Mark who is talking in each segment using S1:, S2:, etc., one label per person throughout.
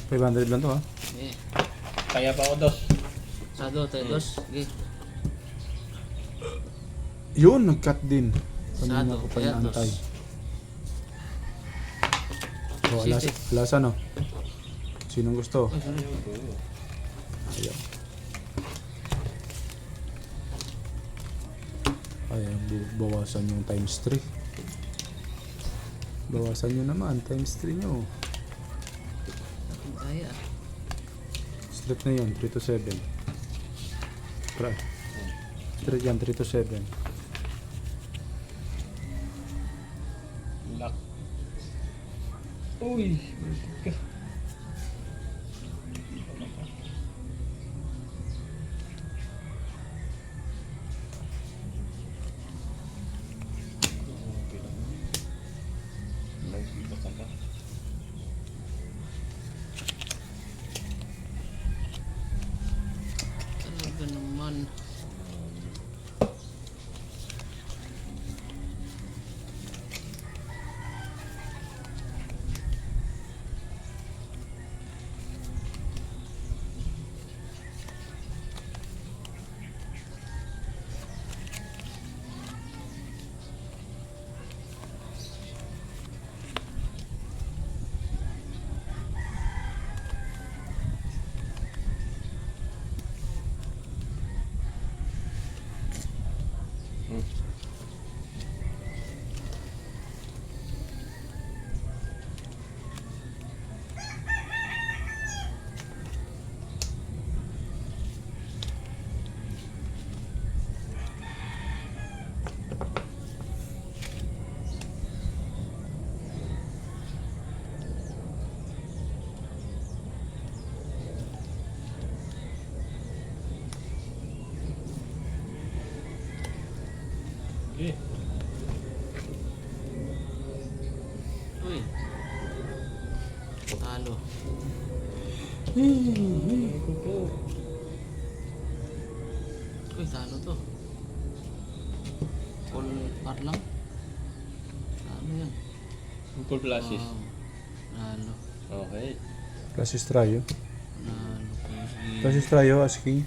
S1: 500 lang to ha.
S2: Sige.
S3: Kaya pa ako dos.
S2: Sado, tayo dos. Sige.
S1: Yun, nag-cut din. Kanina
S2: Sado,
S1: ko pa
S2: kaya
S1: inaantay.
S2: dos.
S1: So, alas,
S2: Sisi.
S1: alas ano? Sinong gusto?
S2: Ay, sorry.
S1: Ayaw. Ayaw, bawasan yung times 3. Bawasan nyo naman, times 3 nyo.
S2: Kaya.
S1: Strip na yun, 3 to 7. Try. Strip yan, 3 to 7.
S3: Lock. Uy, bullshit ka.
S2: Talaga naman.
S3: Okay.
S2: Uy. Talo. Uy, talo to. Full par lang. Talo yan.
S3: Full flashes.
S2: Wow. Talo.
S3: Okay.
S1: Classes tryo.
S2: Talo. Sige.
S1: Classes tryo, asking.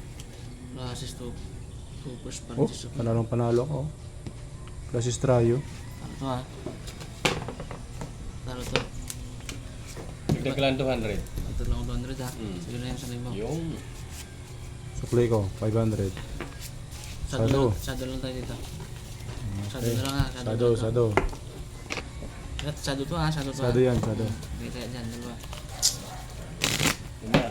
S2: Classes to. Focus pa
S1: Oh,
S2: rin sa
S1: panalong panalo ko. Classes tryo.
S2: Talo to ha. Talo to.
S3: Dagdag lang 200.
S2: Ito lang 200 ha.
S3: Mm.
S2: Sige na yan sa limo.
S3: Yung.
S1: Supply ko, 500. Sado.
S2: Sado lang tayo dito. Sado
S1: Okay.
S2: na lang ha.
S1: Sado,
S2: lang to.
S1: sado.
S2: Sado to ha. Sado to ha.
S1: Sado yan, sado.
S2: Hindi kaya dyan. Dalawa.
S3: Yun na.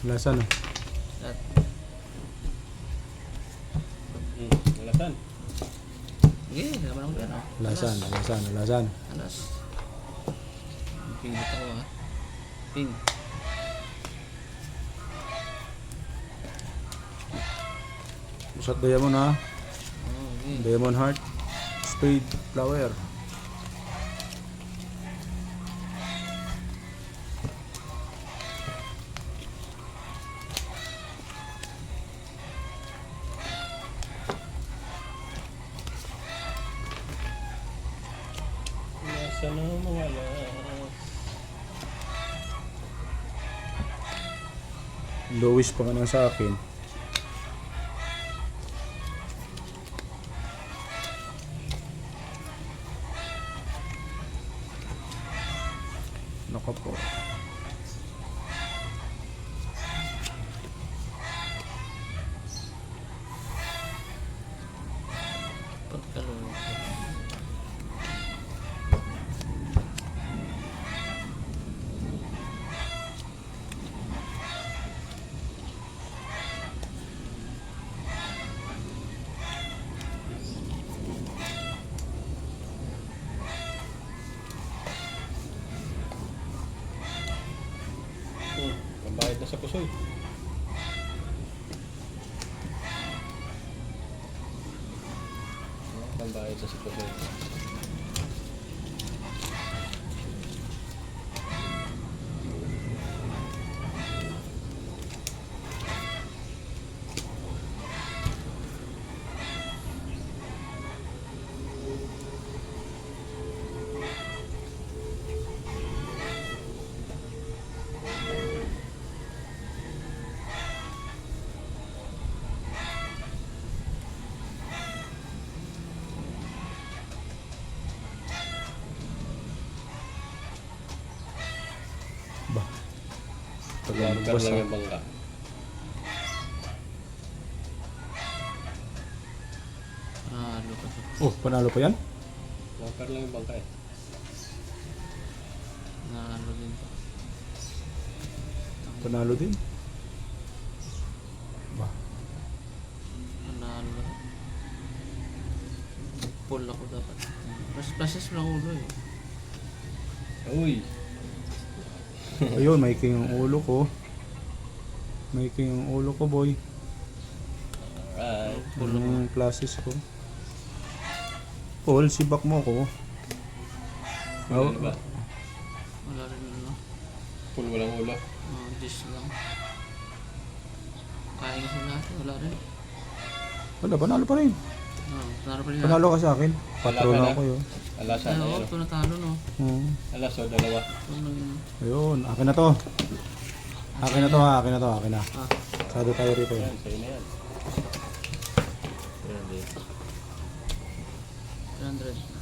S1: Lasan ah.
S2: At
S3: Malasan.
S2: sige. Laban ako dyan.
S1: Lasan, lasan, lasan.
S2: Alas. Ping dito ko ha. Ping.
S1: Shot diamond ha.
S2: Oh, okay.
S1: Diamond heart. Spade, flower.
S3: Nasa na mawala.
S1: Lowest pa ka na sa akin. Nako po.
S2: Pagkalaro.
S3: Pambayad na sa pusoy. Pambayad na sa pusoy. Lumper
S1: Basta.
S3: lang yung bangka.
S2: Lupa to.
S1: Oh, panalo pa yan?
S3: Lumper lang yung bangka eh.
S2: Din to.
S1: Panalo din. Ba.
S2: Panalo. Pull ako dapat. Plus lang ulo eh.
S3: Uy!
S1: Ayun, may king yung ulo ko. May king yung ulo ko, boy.
S3: Alright.
S2: Pull
S1: Ano
S2: ako.
S1: yung classes ko? Paul, sibak mo ko.
S3: Wala na ba?
S2: Wala rin ano.
S3: Full walang ulo.
S2: Dish lang. Kaya kasi lahat. Wala rin.
S1: Wala, panalo pa rin.
S2: Panalo pa rin
S1: Panalo ka sa akin. Patro
S3: Wala ka
S1: na
S3: na.
S1: ako yun.
S3: Alas
S2: Ay,
S3: na
S2: oo,
S3: yan.
S2: ito natalo no.
S3: Alas o dalawa.
S2: Ito lang yun.
S1: Ayun, akin na to. Akin na to ha, akin na to, akin na.
S2: Ah,
S1: Sado tayo rito.
S3: Yan, sa'yo na yan. Yan, dito.
S2: 300.